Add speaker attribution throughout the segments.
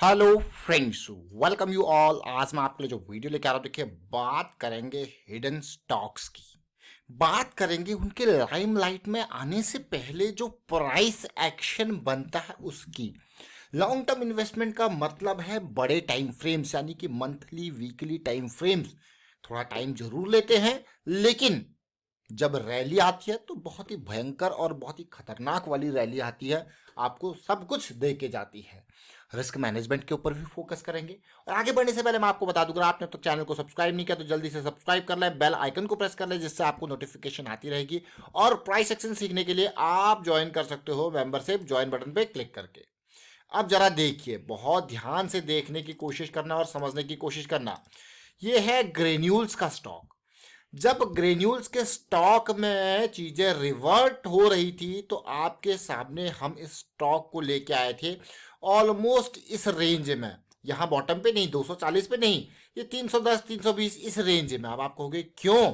Speaker 1: Hello friends, welcome you all. आज मैं आपके लिए जो वीडियो लेके आ रहा हूँ, देखिए बात करेंगे हिडन स्टॉक्स की। बात करेंगे उनके लाइमलाइट में आने से पहले जो प्राइस एक्शन बनता है उसकी। लॉन्ग टर्म इन्वेस्टमेंट का मतलब है बड़े टाइम फ्रेम्स, यानी कि मंथली वीकली टाइम फ्रेम्स। थोड़ा टाइम जरूर लेते हैं, लेकिन जब रैली आती है तो बहुत ही भयंकर और बहुत ही खतरनाक वाली रैली आती है। आपको सब कुछ दे के जाती है। रिस्क मैनेजमेंट के ऊपर भी फोकस करेंगे। और आगे बढ़ने से पहले मैं आपको बता दूं, अगर आपने तो चैनल को सब्सक्राइब नहीं किया तो जल्दी से सब्सक्राइब कर लें, बेल आइकन को प्रेस कर लें, जिससे आपको नोटिफिकेशन आती रहेगी। और प्राइस एक्शन सीखने के लिए आप ज्वाइन कर सकते हो मेंबरशिप, ज्वाइन बटन पे क्लिक करके। अब जरा देखिए, बहुत ध्यान से देखने की कोशिश करना और समझने की कोशिश करना। ये है ग्रेन्यूल्स का स्टॉक। जब ग्रेन्यूल्स के स्टॉक में चीजें रिवर्ट हो रही थी तो आपके सामने हम इस स्टॉक को लेके आए थे ऑलमोस्ट इस रेंज में। यहां बॉटम पे नहीं, 240 पे नहीं, ये 310 320 इस रेंज में। अब आप कहोगे क्यों?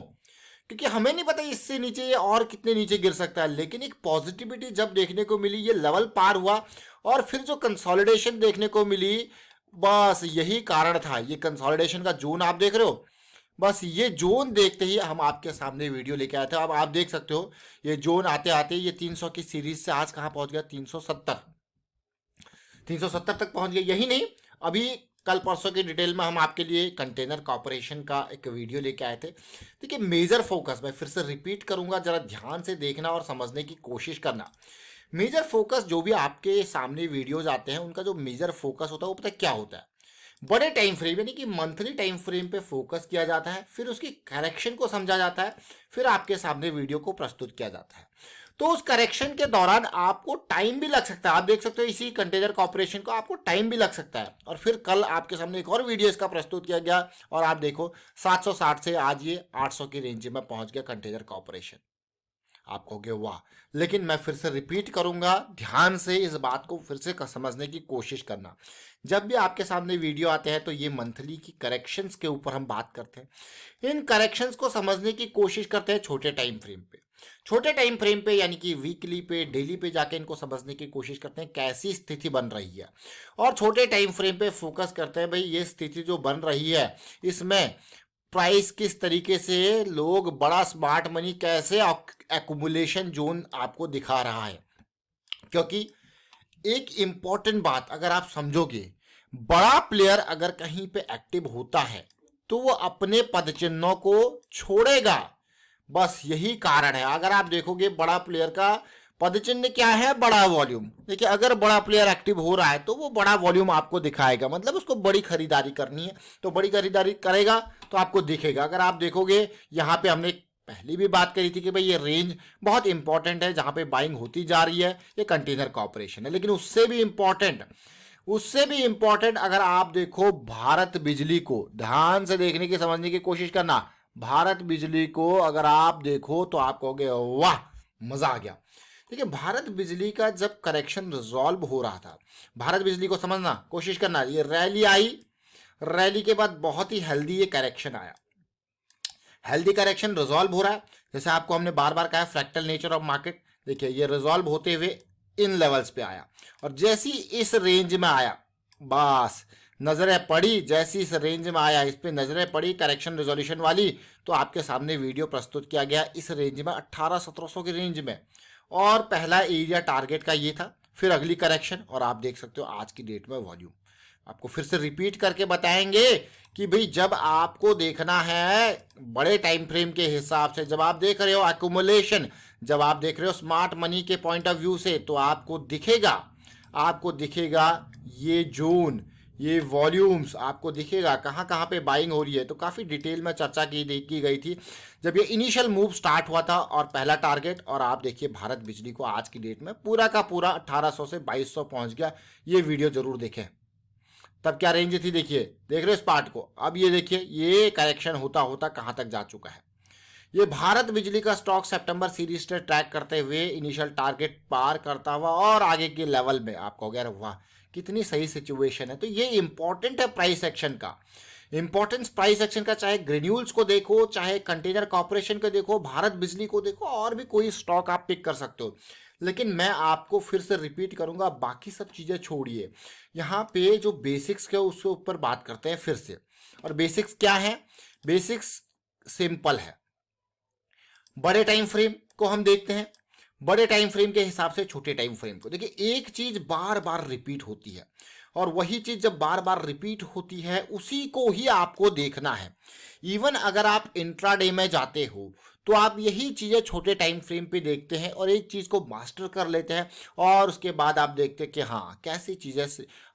Speaker 1: क्योंकि हमें नहीं पता इससे नीचे ये और कितने नीचे गिर सकता है, लेकिन एक पॉजिटिविटी जब देखने को मिली, ये लेवल पार हुआ और फिर जो कंसोलिडेशन देखने को मिली, बस यही कारण था। ये कंसोलिडेशन का जोन आप देख रहे हो, बस ये जोन देखते ही हम आपके सामने वीडियो लेके आए थे। अब आप देख सकते हो ये जोन आते आते ये 300 की सीरीज से आज कहां पहुंच गया, 370। 370 तक पहुंच गया। यही नहीं, अभी कल परसों की डिटेल में हम आपके लिए कंटेनर कॉर्पोरेशन का एक वीडियो लेके आए थे। देखिए मेजर फोकस, मैं फिर से रिपीट करूंगा, जरा ध्यान से देखना और समझने की कोशिश करना। मेजर फोकस जो भी आपके सामने वीडियोज आते हैं, उनका जो मेजर फोकस होता है वो पता है क्या होता है? बड़े टाइम फ्रेम यानी कि मंथली टाइम फ्रेम पे फोकस किया जाता है, फिर उसकी करेक्शन को समझा जाता है, फिर आपके सामने वीडियो को प्रस्तुत किया जाता है। तो उस करेक्शन के दौरान आपको टाइम भी लग सकता है। आप देख सकते हो इसी कंटेनर कॉर्पोरेशन को आपको टाइम भी लग सकता है। और फिर कल आपके सामने एक और वीडियो इसका प्रस्तुत किया गया और आप देखो 760 से आज ये 800 की रेंज में पहुंच गया कंटेनर कॉर्पोरेशन। आप कहोगे वाह, लेकिन मैं फिर से रिपीट करूंगा, ध्यान से इस बात को फिर से समझने की कोशिश करना। जब भी आपके सामने वीडियो आते हैं तो ये मंथली की करेक्शंस के ऊपर हम बात करते हैं। इन करेक्शंस को समझने की कोशिश करते हैं छोटे टाइम फ्रेम पे। छोटे टाइम फ्रेम पे यानी कि वीकली पे, डेली पे जाके इनको समझने की कोशिश करते हैं कैसी स्थिति बन रही है। और छोटे टाइम फ्रेम पे फोकस करते हैं, भाई ये स्थिति जो बन रही है इसमें प्राइस किस तरीके से, लोग बड़ा स्मार्ट मनी कैसे एक्यूमुलेशन जोन आपको दिखा रहा है। क्योंकि एक इंपॉर्टेंट बात अगर आप समझोगे, बड़ा प्लेयर अगर कहीं पे एक्टिव होता है तो वो अपने पदचिन्हों को छोड़ेगा। बस यही कारण है। अगर आप देखोगे बड़ा प्लेयर का पदचिन्ह क्या है, बड़ा वॉल्यूम। देखिए अगर बड़ा प्लेयर एक्टिव हो रहा है तो वो बड़ा वॉल्यूम आपको दिखाएगा, मतलब उसको बड़ी खरीदारी करनी है तो बड़ी खरीदारी करेगा तो आपको दिखेगा। अगर आप देखोगे यहाँ पे हमने पहली भी बात करी थी कि भाई ये रेंज बहुत इंपॉर्टेंट है जहां पे बाइंग होती जा रही है, ये कंटेनर कॉर्पोरेशन है। लेकिन उससे भी इंपॉर्टेंट अगर आप देखो भारत बिजली को, ध्यान से देखने की समझने की कोशिश करना। भारत बिजली को अगर आप देखो तो आप कहोगे वाह, मजा आ गया। देखिए भारत बिजली का जब करेक्शन रिजॉल्व हो रहा था, भारत बिजली को समझना कोशिश करना। ये रैली आई, रैली के बाद बहुत ही हेल्दी ये करेक्शन आया। हेल्दी करेक्शन रिजॉल्व हो रहा है, जैसे आपको हमने बार बार कहा फ्रैक्टल नेचर ऑफ मार्केट। देखिए ये रिजॉल्व होते हुए इन लेवल्स पे आया और जैसी इस रेंज में आया, बस नजरें पड़ी, जैसी इस रेंज में आया इस पे नजरें पड़ी करेक्शन रिजोल्यूशन वाली, तो आपके सामने वीडियो प्रस्तुत किया गया इस रेंज में 1800-1700 की रेंज में। और पहला एरिया टारगेट का ये था, फिर अगली करेक्शन, और आप देख सकते हो आज की डेट में वॉल्यूम। आपको फिर से रिपीट करके बताएंगे कि भाई जब आपको देखना है बड़े टाइम फ्रेम के हिसाब से, जब आप देख रहे हो एक्यूमुलेशन, जब आप देख रहे हो स्मार्ट मनी के पॉइंट ऑफ व्यू से, तो आपको दिखेगा ये जोन, ये वॉल्यूम्स आपको दिखेगा कहाँ कहाँ पे बाइंग हो रही है। तो काफ़ी डिटेल में चर्चा की गई थी जब ये इनिशियल मूव स्टार्ट हुआ था और पहला टारगेट। और आप देखिए भारत बिजली को आज की डेट में पूरा का पूरा 1800 से 2200 पहुंच गया। ये वीडियो जरूर देखें। तब क्या रेंज थी, देखिए देख रहे हो इस पार्ट को। अब ये देखिए ये करेक्शन होता होता कहां तक जा चुका है। ये भारत बिजली का स्टॉक सितंबर सीरीज से ट्रैक करते हुए इनिशियल टारगेट पार करता हुआ और आगे के लेवल में आप कहोगे अरे वाह कितनी सही सिचुएशन है। तो ये इंपॉर्टेंट है प्राइस एक्शन का। इंपॉर्टेंस प्राइस एक्शन का, चाहे ग्रेन्यूल्स को देखो, चाहे कंटेनर कॉर्पोरेशन को देखो, भारत बिजली को देखो, और भी कोई स्टॉक आप पिक कर सकते हो। लेकिन मैं आपको फिर से रिपीट करूंगा, बाकी सब चीज़ें छोड़िए, यहाँ पे जो बेसिक्स के उसके ऊपर बात करते हैं फिर से। और बेसिक्स क्या है? बेसिक्स सिंपल है। बड़े टाइम फ्रेम को हम देखते हैं, बड़े टाइम फ्रेम के हिसाब से छोटे टाइम फ्रेम को देखिए। एक चीज बार बार रिपीट होती है, और वही चीज जब बार बार रिपीट होती है उसी को ही आपको देखना है। इवन अगर आप इंट्राडे में जाते हो तो आप यही चीजें छोटे टाइम फ्रेम पे देखते हैं और एक चीज को मास्टर कर लेते हैं, और उसके बाद आप देखते हैं कि हाँ कैसी चीजें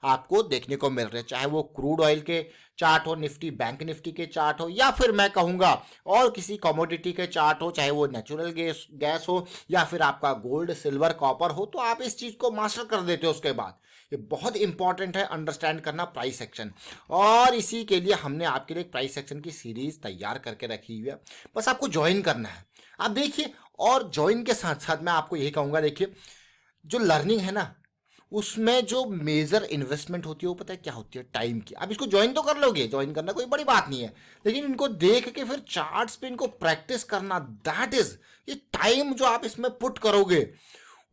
Speaker 1: आपको देखने को मिल रही है, चाहे वो क्रूड ऑयल के चार्ट हो, निफ्टी बैंक निफ्टी के चार्ट हो, या फिर मैं कहूंगा और किसी कमोडिटी के चार्ट हो, चाहे वो नेचुरल गैस गैस हो, या फिर आपका गोल्ड सिल्वर कॉपर हो, तो आप इस चीज को मास्टर कर देते हो। उसके बाद ये बहुत इंपॉर्टेंट है अंडरस्टैंड करना प्राइस एक्शन, और इसी के लिए हमने आपके लिए एक प्राइस एक्शन की सीरीज तैयार करके रखी हुई है, बस आपको ज्वाइन करना है। आप देखिए, और ज्वाइन के साथ साथ मैं आपको यही कहूंगा, देखिए जो लर्निंग है ना, उसमें जो मेजर इन्वेस्टमेंट होती है वो पता है क्या होती है? टाइम की। आप इसको ज्वाइन तो कर लोगे, ज्वाइन करना कोई बड़ी बात नहीं है, लेकिन इनको देख के फिर चार्ट्स पे इनको प्रैक्टिस करना, दैट इज, ये टाइम जो आप इसमें पुट करोगे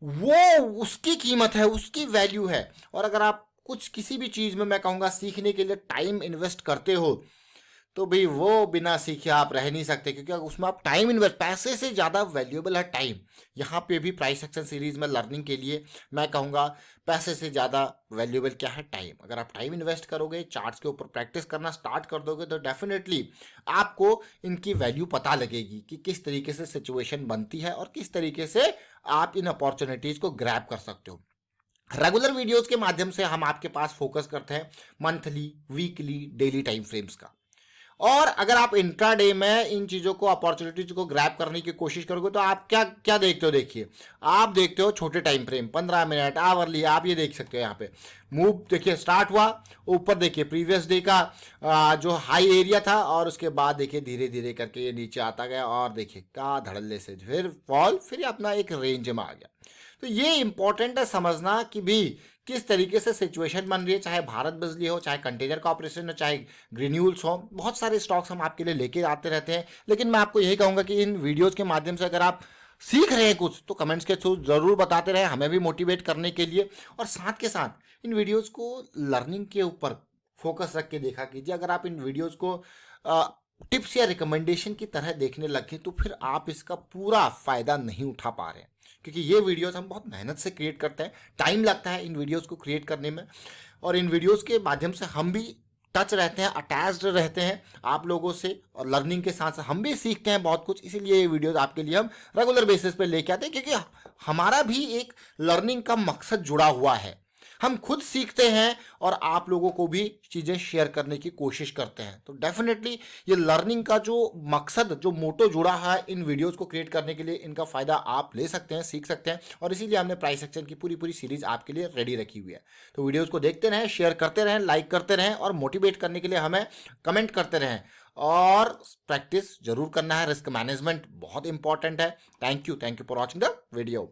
Speaker 1: वो उसकी कीमत है, उसकी वैल्यू है। और अगर आप कुछ किसी भी चीज में मैं कहूंगा सीखने के लिए टाइम इन्वेस्ट करते हो, तो भाई वो बिना सीखे आप रह नहीं सकते, क्योंकि उसमें आप टाइम इन्वेस्ट, पैसे से ज़्यादा वैल्यूएबल है टाइम। यहाँ पे भी प्राइस एक्शन सीरीज में लर्निंग के लिए मैं कहूँगा पैसे से ज़्यादा वैल्यूएबल क्या है? टाइम। अगर आप टाइम इन्वेस्ट करोगे, चार्ट्स के ऊपर प्रैक्टिस करना स्टार्ट कर दोगे, तो डेफिनेटली आपको इनकी वैल्यू पता लगेगी कि किस तरीके से सिचुएशन बनती है और किस तरीके से आप इन अपॉर्चुनिटीज़ को ग्रैब कर सकते हो। रेगुलर वीडियोस के माध्यम से हम आपके पास फोकस करते हैं monthly, weekly, daily time frames का। और अगर आप इंट्राडे में इन चीज़ों को, अपॉर्चुनिटीज को ग्रैब करने की कोशिश करोगे, तो आप क्या क्या देखते हो? देखिए, आप देखते हो छोटे टाइम फ्रेम, 15 मिनट, आवरली, आप ये देख सकते हो। यहाँ पे मूव देखिए, स्टार्ट हुआ ऊपर, देखिए प्रीवियस डे का जो हाई एरिया था, और उसके बाद देखिए धीरे धीरे करके ये नीचे आता गया, और देखिए क्या धड़ल्ले से फिर फॉल, फिर अपना एक रेंज में आ गया। तो ये इंपॉर्टेंट है समझना कि भी किस तरीके से सिचुएशन बन रही है, चाहे भारत बिजली हो, चाहे कंटेनर कॉर्पोरेशन हो, चाहे ग्रीन्यूल्स हो, बहुत सारे स्टॉक्स हम आपके लिए लेके आते रहते हैं। लेकिन मैं आपको यही कहूंगा कि इन वीडियोस के माध्यम से अगर आप सीख रहे हैं कुछ, तो कमेंट्स के थ्रू जरूर बताते रहे, हमें भी मोटिवेट करने के लिए। और साथ के साथ इन वीडियोस को लर्निंग के ऊपर फोकस रख के देखा कीजिए। अगर आप इन वीडियोस को टिप्स या रिकमेंडेशन की तरह देखने लगे, तो फिर आप इसका पूरा फायदा नहीं उठा पा रहे हैं, क्योंकि ये वीडियोस हम बहुत मेहनत से क्रिएट करते हैं, टाइम लगता है इन वीडियोस को क्रिएट करने में, और इन वीडियोस के माध्यम से हम भी टच रहते हैं, अटैच्ड रहते हैं आप लोगों से, और लर्निंग के साथ साथ हम भी सीखते हैं बहुत कुछ। इसीलिए ये वीडियोस आपके लिए हम रेगुलर बेसिस पे लेके आते हैं, क्योंकि हमारा भी एक लर्निंग का मकसद जुड़ा हुआ है। हम खुद सीखते हैं और आप लोगों को भी चीज़ें शेयर करने की कोशिश करते हैं। तो डेफिनेटली ये लर्निंग का जो मकसद, जो मोटो जुड़ा है इन वीडियोस को क्रिएट करने के लिए, इनका फ़ायदा आप ले सकते हैं, सीख सकते हैं, और इसीलिए हमने प्राइस एक्शन की पूरी पूरी सीरीज आपके लिए रेडी रखी हुई है। तो वीडियोज़ को देखते रहें, शेयर करते रहें, लाइक करते रहें, और मोटिवेट करने के लिए हमें कमेंट करते रहें। और प्रैक्टिस जरूर करना है, रिस्क मैनेजमेंट बहुत इंपॉर्टेंट है। Thank you for watching the video.